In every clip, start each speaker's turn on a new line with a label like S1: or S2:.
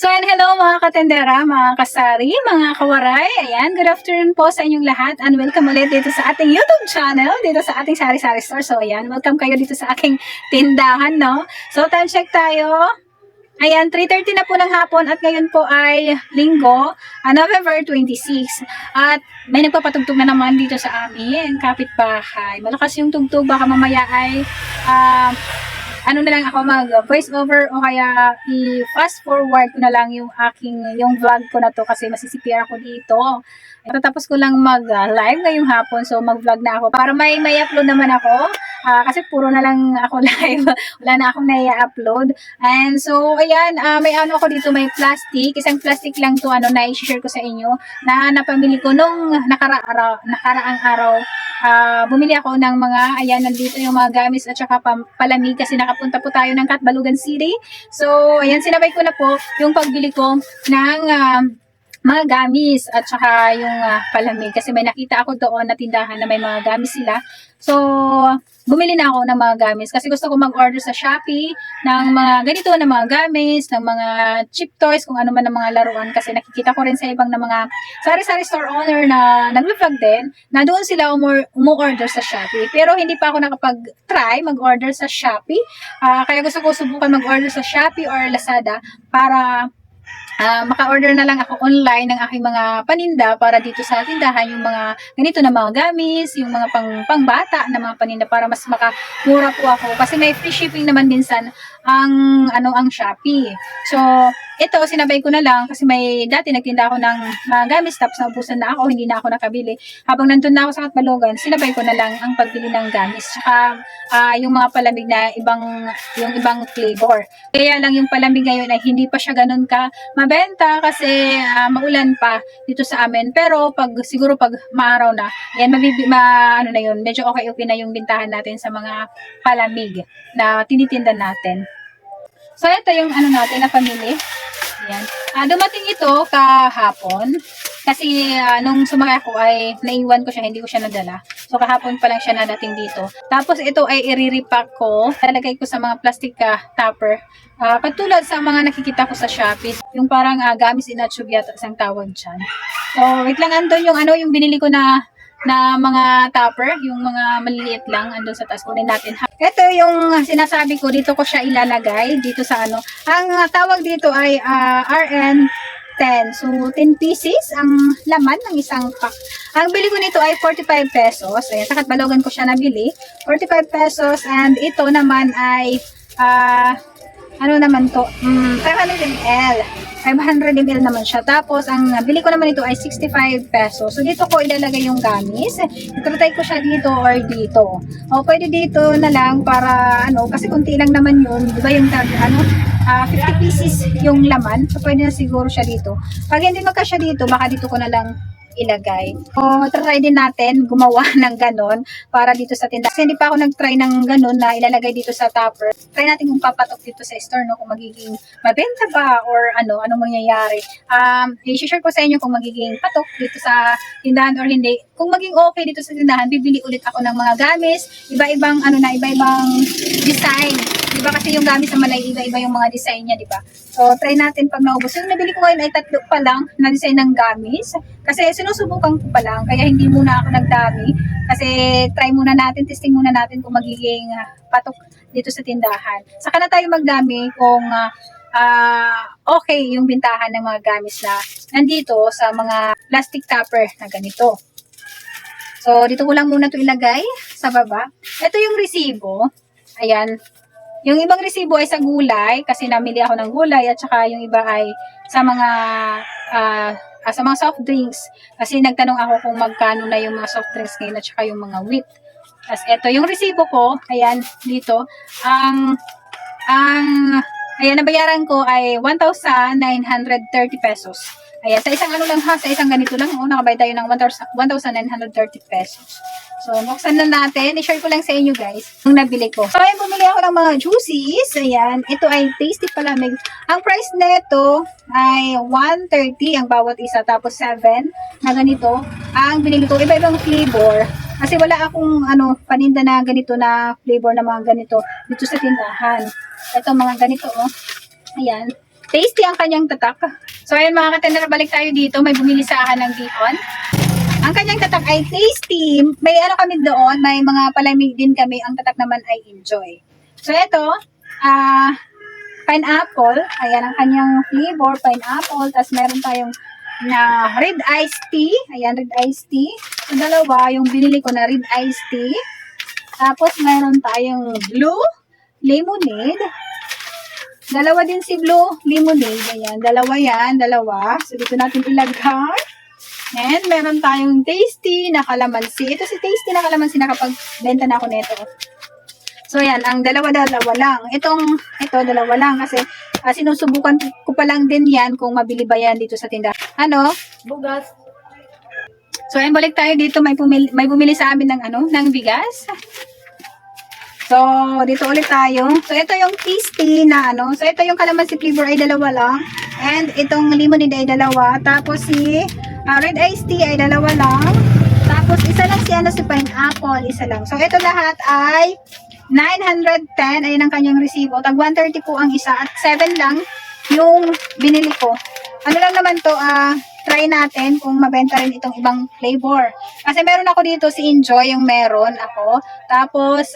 S1: So, and hello mga katendera, mga kasari, mga kawaray. Ayan, good afternoon po sa inyong lahat and welcome ulit dito sa ating YouTube channel, dito sa ating Sari-Sari Store. So, ayan, welcome kayo dito sa aking tindahan, no? So, time check tayo. Ayan, 3:30 na po ng hapon at ngayon po ay Linggo, November 26. At may nagpapatugtog na naman dito sa amin, kapitbahay. Malakas yung tugtog, baka mamaya ay ano na lang ako mag voice over o kaya i-fast forward ko na lang yung vlog ko na to kasi masisipir ako dito. Tapos ko lang mag-live ngayong hapon, so mag-vlog na ako para may upload naman ako. Kasi puro na lang ako live, wala na akong nai-upload. And so, ayan, may ano ako dito, may plastic, isang plastic lang to, na-share ko sa inyo, na napamili ko nung nakaraang araw. Bumili ako ng mga, ayan, nandito yung mga gamis at saka palamig kasi nakapunta po tayo ng Catbalogan City. So, ayan, sinabay ko na po yung pagbili ko ng mga gamis at saka yung palamig kasi may nakita ako doon na tindahan na may mga gamis sila. So, bumili na ako ng mga gamis kasi gusto ko mag-order sa Shopee ng mga ganito na mga gamis, ng mga cheap toys, kung ano man ang mga laruan kasi nakikita ko rin sa ibang na mga sari-sari store owner na nag-vlog din na doon sila umu-order sa Shopee. Pero hindi pa ako nakapag-try mag-order sa Shopee. Kaya gusto ko subukan mag-order sa Shopee or Lazada para maka-order na lang ako online ng aking mga paninda para dito sa tindahan yung mga ganito na mga gamis, yung mga pangbata na mga paninda para mas makamura po ako kasi may free shipping naman minsan ang Shopee. So, ito sinabay ko na lang kasi may dati nagtinda ako ng mga gamis tapos naubusan na ako, hindi na ako nakabili. Habang nandun na ako sa Catbalogan, sinabay ko na lang ang pagbili ng gamis. Tsaka yung mga palamig na yung ibang flavor. Kaya lang yung palamig ngayon ay hindi pa siya ganun ka mabenta kasi maulan pa dito sa amin. Pero siguro pag maaraw na, yan ano na yun, medyo okay na yung bintahan natin sa mga palamig na tinitinda natin. So ito yung natin na pamili. Yan. Dumating ito kahapon kasi nung sumakay ako ay naiwan ko siya, hindi ko siya nadala. So kahapon pa lang siya nadating dito. Tapos ito ay i-repack ko, lalagay ko sa mga plastic tupper. Patulad sa mga nakikita ko sa Shopee, yung parang gamis in a tube yata isang tawag dyan. So wait lang, andun yung binili ko na mga tupper, yung mga maliliit lang, andun sa taas, kunin natin. Ito yung sinasabi ko, dito ko siya ilalagay, dito sa ang tawag dito ay RN10. So, 10 pieces ang laman ng isang pack. Ang bili ko nito ay 45 pesos. Ayan, sa Catbalogan ko siya nabili. 45 pesos and ito naman ay ano naman to? 500 ml. 500 ml naman siya. Tapos, ang bili ko naman ito ay 65 pesos. So, dito ko ilalagay yung gamis. Itratay ko siya dito or dito. O, pwede dito na lang para, kasi kunti lang naman yun. Diba yung 50 pieces yung laman. So, pwede na siguro siya dito. Pag hindi magkasya dito, baka dito ko na lang ilagay. O, try din natin gumawa ng ganon para dito sa tindahan. Kasi hindi pa ako nag-try ng ganon na ilalagay dito sa tupper. Try natin kung papatok dito sa store, kung magiging mabenta ba or anong mangyayari. I-share ko sa inyo kung magiging patok dito sa tindahan or hindi. Kung maging okay dito sa tindahan, bibili ulit ako ng mga gamis, iba-ibang iba-ibang design. Diba kasi yung gamis naman ay iba-iba yung mga design niya, diba? So, try natin pag naubos. Yung nabili ko ngayon ay 3 pa lang na design ng gamis. Kasi sinusubukan ko pa lang, kaya hindi muna ako nagdami. Kasi try muna natin, testing muna natin kung magiging patok dito sa tindahan. Saka na tayo magdami kung okay yung bintahan ng mga gamis na nandito sa mga plastic tupper na ganito. So, dito ko lang muna ito ilagay sa baba. Ito yung resibo. Ayan. Yung ibang resibo ay sa gulay kasi namili ako ng gulay at saka yung iba ay sa mga soft drinks kasi nagtanong ako kung magkano na yung mga soft drinks ngayon at saka yung mga wheat. Tapos ito yung resibo ko, ayan dito, ayan, nabayaran ko ay 1,930 pesos. Ayan, sa isang sa isang ganito lang, nakabayad tayo ng 1,930 pesos. So, buksan na natin. I-share ko lang sa inyo guys, yung nabili ko. So, ayan, bumili ako ng mga juices. Ayan, ito ay tasty palamig. Ang price nito ay 130 ang bawat isa, tapos 7 na ganito. Ang binili ko, iba-ibang flavor. Kasi wala akong paninda na ganito na flavor na mga ganito dito sa tindahan. Ito mga ganito, Ayan. Tasty ang kanyang tatak. So ayan mga katender, balik tayo dito. May bumili sa akin ng bihon. Ang kanyang tatak ay tasty. May ano kami doon, may mga palamig din kami. Ang tatak naman ay enjoy. So ito, pineapple. Ayan ang kanyang flavor, pineapple. Tapos meron tayong na red iced tea. Ayan, red iced tea. So dalawa, yung binili ko na red iced tea. Tapos meron tayong blue lemonade. Dalawa din si blue lemonade. Ayan, dalawa yan, dalawa. So dito natin ilagay. And meron tayong tasty na kalamansi. Ito si tasty na kalamansi, nakapagbenta na ako nito. So yan, ang dalawa-dalawa lang. Ito dalawa lang kasi sinusubukan ko pa lang din yan kung mabili ba yan dito sa tindahan. Ano?
S2: Bugas.
S1: So ayan, balik tayo dito. May bumili sa amin ng bigas. So, dito ulit tayo. So, ito yung tasty na So, ito yung calamansi flavor ay dalawa lang. And itong lemonade ay dalawa. Tapos si red iced tea ay dalawa lang. Tapos isa lang si pineapple, isa lang. So, ito lahat ay 910 ay ang kanyang resibo. Tag 130 po ang isa at 7 lang yung binili ko. Ano lang naman to, try natin kung mabenta rin itong ibang flavor. Kasi meron ako dito si Enjoy, yung meron ako. Tapos,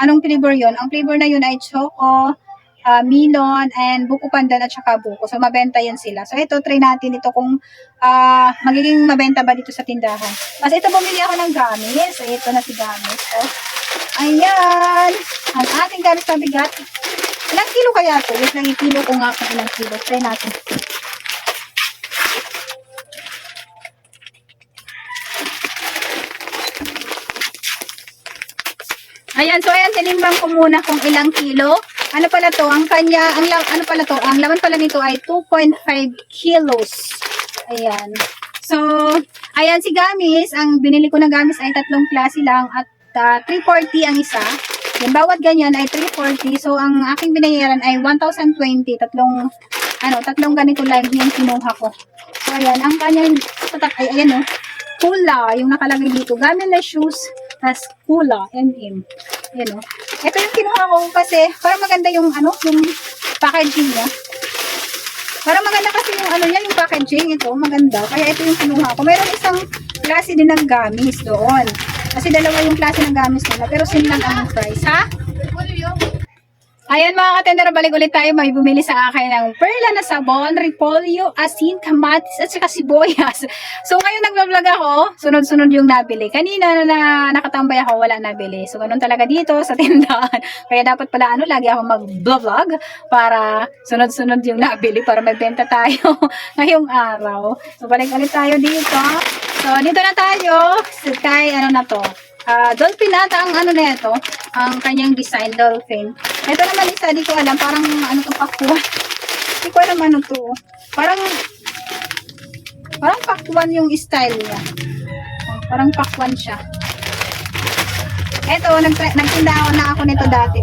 S1: anong flavor yun? Ang flavor na yun ay choco, melon, and buko pandan at saka buko. So, mabenta yun sila. So, ito, try natin ito kung magiging mabenta ba dito sa tindahan. Kasi ito, bumili ako ng gamis. So, ito na si gamis. So, ayan. Ang ating gamis na bigat. Ilang kilo kaya ito? Wait lang, i-kilo ko nga kung ilang kilo. Try natin. Ayan, so ayan, tinimbang ko muna kung ilang kilo. Ano pala to? Ang laman pala nito ay 2.5 kilos. Ayan. So, ayan si gamis. Ang binili ko na gamis ay 3 klase lang at 340 ang isa. Yan, bawat ganyan ay 340. So, ang aking binayaran ay 1,020. Tatlong ganito lang yung kinuha ko. So, ayan, ang kanyang tatak ay, ayan Kula, yung nakalagay dito. Gamit na shoes, tas Kula, MM. Ayan Ito yung kinuha ko kasi parang maganda yung yung packaging niya. Parang maganda kasi yung packaging ito, maganda. Kaya ito yung kinuha ko. Mayroon isang klase din ng gamis doon. Kasi dalawa yung klase ng gamis nila, pero same lang ang price, ha? Ayan mga katender, balik ulit tayo. May bumili sa akin ng perla na sabon, repolyo, asin, kamatis, at saka sibuyas. So ngayon nag-vlog ako, sunod-sunod yung nabili. Kanina na nakatambay ako, wala nabili. So ganun talaga dito sa tindahan. Kaya dapat pala lagi ako mag-vlog para sunod-sunod yung nabili para magbenta tayo ngayong araw. So balik ulit tayo dito. So dito na tayo kay dolphin ata ang na ito, ang kanyang design, dolphin. Ito naman isa, di ko alam, parang itong pakwan. Di ko alam to. Parang pakwan yung style niya. Parang pakwan siya. Ito, nagtinda ako nito dati,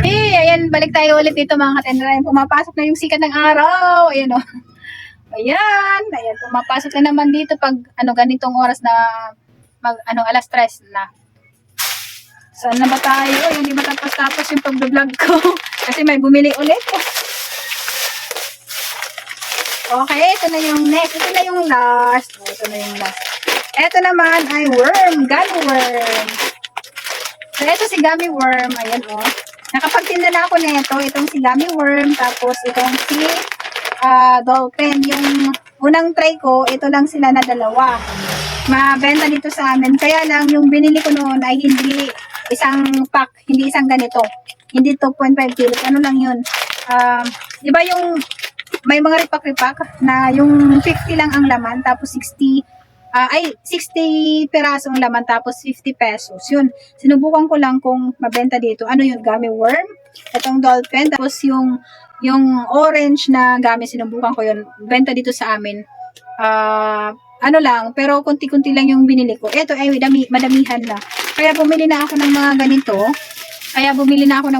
S1: ayan, balik tayo ulit dito mga katender. Pumapasok na yung sikat ng araw. Ayan, Ayan, pumapasok na naman dito pag ganitong oras na alas 3 na. Saan na ba tayo? Hindi ba tapos yung pag-vlog ko? Kasi may bumili ulit. Okay, ito na yung next. Ito na yung last. Ito naman ay worm, gummy worm. So, ito si gummy worm. Ayan, nakapagtinda na ako nito. Itong si gummy worm. Tapos, itong si dolphin. Yung unang try ko, ito lang sila na dalawa. Mabenta dito sa amin. Kaya lang, yung binili ko noon ay hindi isang pack, hindi isang ganito. Hindi 2.5 kilos. Ano lang yun? Diba yung may mga ripak-ripak na yung 50 lang ang laman, tapos 60 peraso ang laman, tapos 50 pesos. Yun. Sinubukan ko lang kung mabenta dito. Ano yun? Gummy worm. Itong dolphin. Tapos yung orange na gamit, sinubukan ko yun. Benta dito sa amin. Lang, pero kunti-kunti lang yung binili ko. Ito ay madamihan na. Kaya bumili na ako ng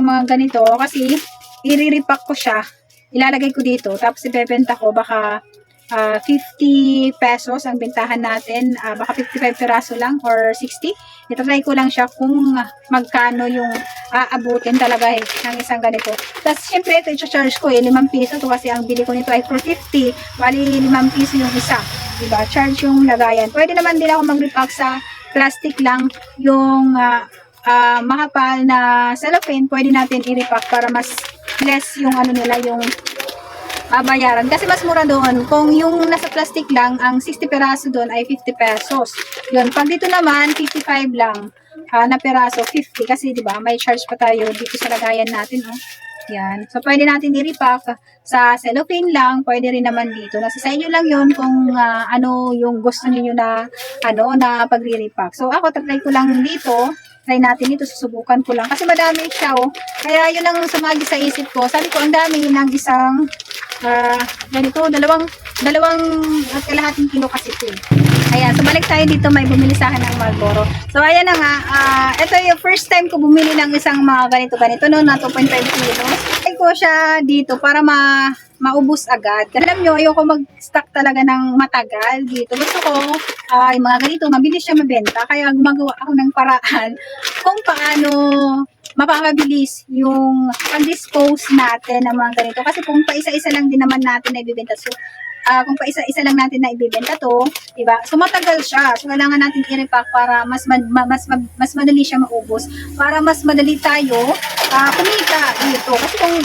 S1: mga ganito. Kasi, iriripak ko siya. Ilalagay ko dito. Tapos, ibebenta ko. Baka 50 pesos ang bentahan natin. Baka 55 piraso lang or 60. Itatry ko lang siya kung magkano yung aabutin talaga ng isang ganito. Tapos, syempre, ito i-charge ko 5 piso. Ito kasi ang bili ko nito ay 450. Bali, 5 piso yung isa. Diba? Charge yung lagayan. Pwede naman din ako mag-repack sa plastic lang yung makapal na cellophane. Pwede natin i-repack para mas less yung ano nila, yung bayaran. Kasi mas mura doon. Kung yung nasa plastic lang, ang 60 peraso doon ay 50 pesos. Yun. Pag dito naman, 55 lang na peraso, 50. Kasi di ba may charge pa tayo dito sa lagayan natin. Oh. Yan. So, pwede natin i-repack sa cellophane lang. Pwede rin naman dito. Nasa sa inyo lang yun kung ano yung gusto niyo na na pagre-repack. So, ako, try ko lang dito. Try natin ito, susubukan ko lang. Kasi madami siya, oh. Kaya yun ang sumagi sa isip ko. Sabi ko, ang dami ng isang ganito, dalawang at kalahating kilo kasi ito. Ayan, so balik tayo dito, may bumili sa akin ng Marlboro. So, ayan na nga, ito yung first time ko bumili ng isang mga ganito, no, na 2.5 kilos. Ay ko siya dito para maubos agad. Alam nyo, ayoko mag-stock talaga ng matagal dito. Gusto ko, yung mga ganito, mabilis siya mabenta. Kaya gumagawa ako ng paraan kung paano mapapabilis yung pag-dispose natin ng mga ganito. Kasi kung paisa-isa lang din naman natin na ibibenta. So, kung paisa-isa lang natin na ibibenta to, diba? So, matagal siya. So, kailangan natin i-repack para mas madali siya maubos. Para mas madali tayo kumita dito. Kasi kung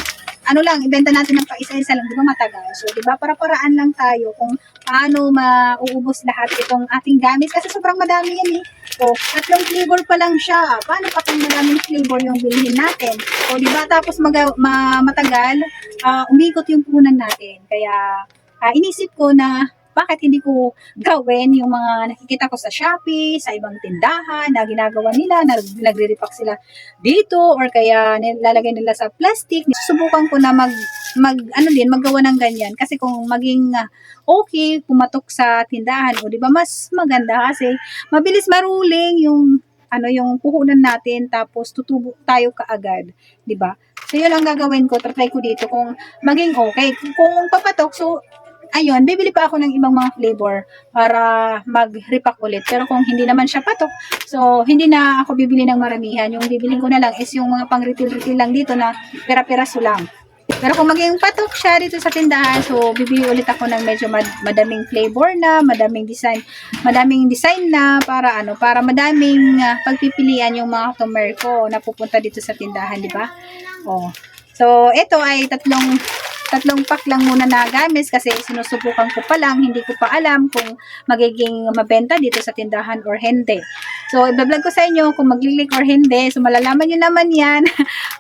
S1: ano lang, ibenta natin ng paisa-isa lang, di ba matagal? So, di ba, para-paraan lang tayo kung paano mauubos lahat itong ating gamit. Kasi sobrang madami yan eh. So, 3 flavor pa lang siya. Paano pa kung madaming flavor yung bilhin natin? So, di ba, tapos matagal, umikot yung punan natin. Kaya, inisip ko na bakit hindi ko gawin yung mga nakikita ko sa Shopee, sa ibang tindahan na ginagawa nila, na nagre-repack sila dito or kaya nilalagay nila sa plastic. Susubukan ko na maggawa ng ganyan kasi kung maging okay, pumatok sa tindahan o di ba mas maganda kasi mabilis maruling yung yung puhunan natin tapos tutubo tayo kaagad, di ba? So yun ang gagawin ko, try ko dito kung maging okay. Kung papatok, so ayun, bibili pa ako ng ibang mga flavor para mag-repack ulit. Pero kung hindi naman siya patok, so hindi na ako bibili ng maramihan. Yung bibilin ko na lang is yung mga pang-retail lang dito na pera-peraso lang. Pero kung maging patok siya dito sa tindahan, so bibili ulit ako ng medyo madaming flavor na, madaming design na para para madaming pagpipilian yung mga customer ko na pupunta dito sa tindahan, di ba? Oh. So, ito ay tatlong pack lang muna na gamit kasi sinusubukan ko pa lang, hindi ko pa alam kung magiging mabenta dito sa tindahan or hindi. So, i-vlog ko sa inyo kung maglilik or hindi. So, malalaman nyo naman yan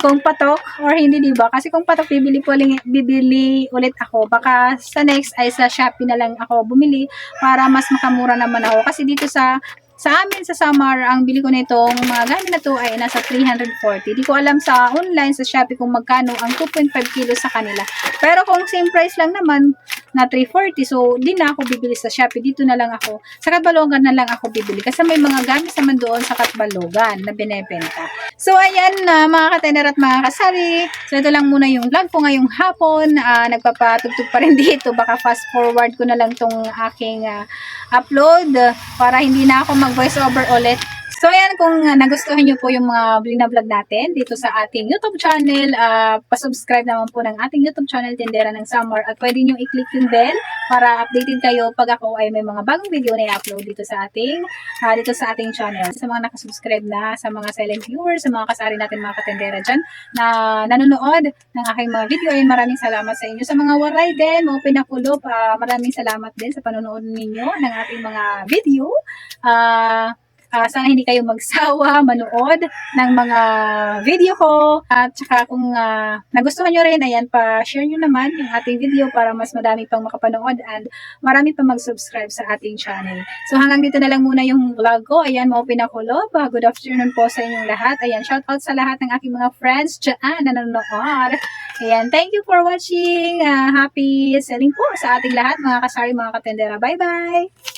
S1: kung patok or hindi, diba? Kasi kung patok, bibili ulit ako. Baka sa next ay sa Shopee na lang ako bumili para mas makamura naman ako. Kasi dito sa amin sa Samar, ang bili ko nitong mga gamit na to ay nasa 340. Di ko alam sa online, sa Shopee kung magkano ang 2.5 kilos sa kanila. Pero kung same price lang naman na 340, so di na ako bibili sa Shopee. Dito na lang ako. Sa Katbalogan na lang ako bibili. Kasi may mga gamit naman doon sa Katbalogan na binebenta. So ayan mga katender at mga kasari. So ito lang muna yung vlog ko ngayong hapon. Nagpapatugtog pa rin dito. Baka fast forward ko na lang tong aking upload para hindi na ako mag-voice over ulit. So, ayan, kung nagustuhan nyo po yung mga vlog natin dito sa ating YouTube channel, pasubscribe naman po ng ating YouTube channel, Tindera ng Samar, at pwede nyo i-click yung bell para updated kayo pag ako ay may mga bagong video na i-upload dito sa ating channel. Sa mga nakasubscribe na, sa mga silent viewers, sa mga kasari natin mga katendera dyan na nanonood ng aking mga video, ay maraming salamat sa inyo. Sa mga waray din, mga pinakulo, maraming salamat din sa panonood ninyo ng ating mga video. Sana hindi kayo magsawa manood ng mga video ko. At saka kung nagustuhan nyo rin, ayan, pa-share nyo naman yung ating video para mas madami pang makapanood and marami pang mag-subscribe sa ating channel. So hanggang dito na lang muna yung vlog ko. Ayan, mga pinakulo. Good afternoon po sa inyong lahat. Ayan, shout out sa lahat ng aking mga friends dyan na nanonood. Ayan, thank you for watching. Happy selling po sa ating lahat, mga kasari, mga katendera. Bye-bye!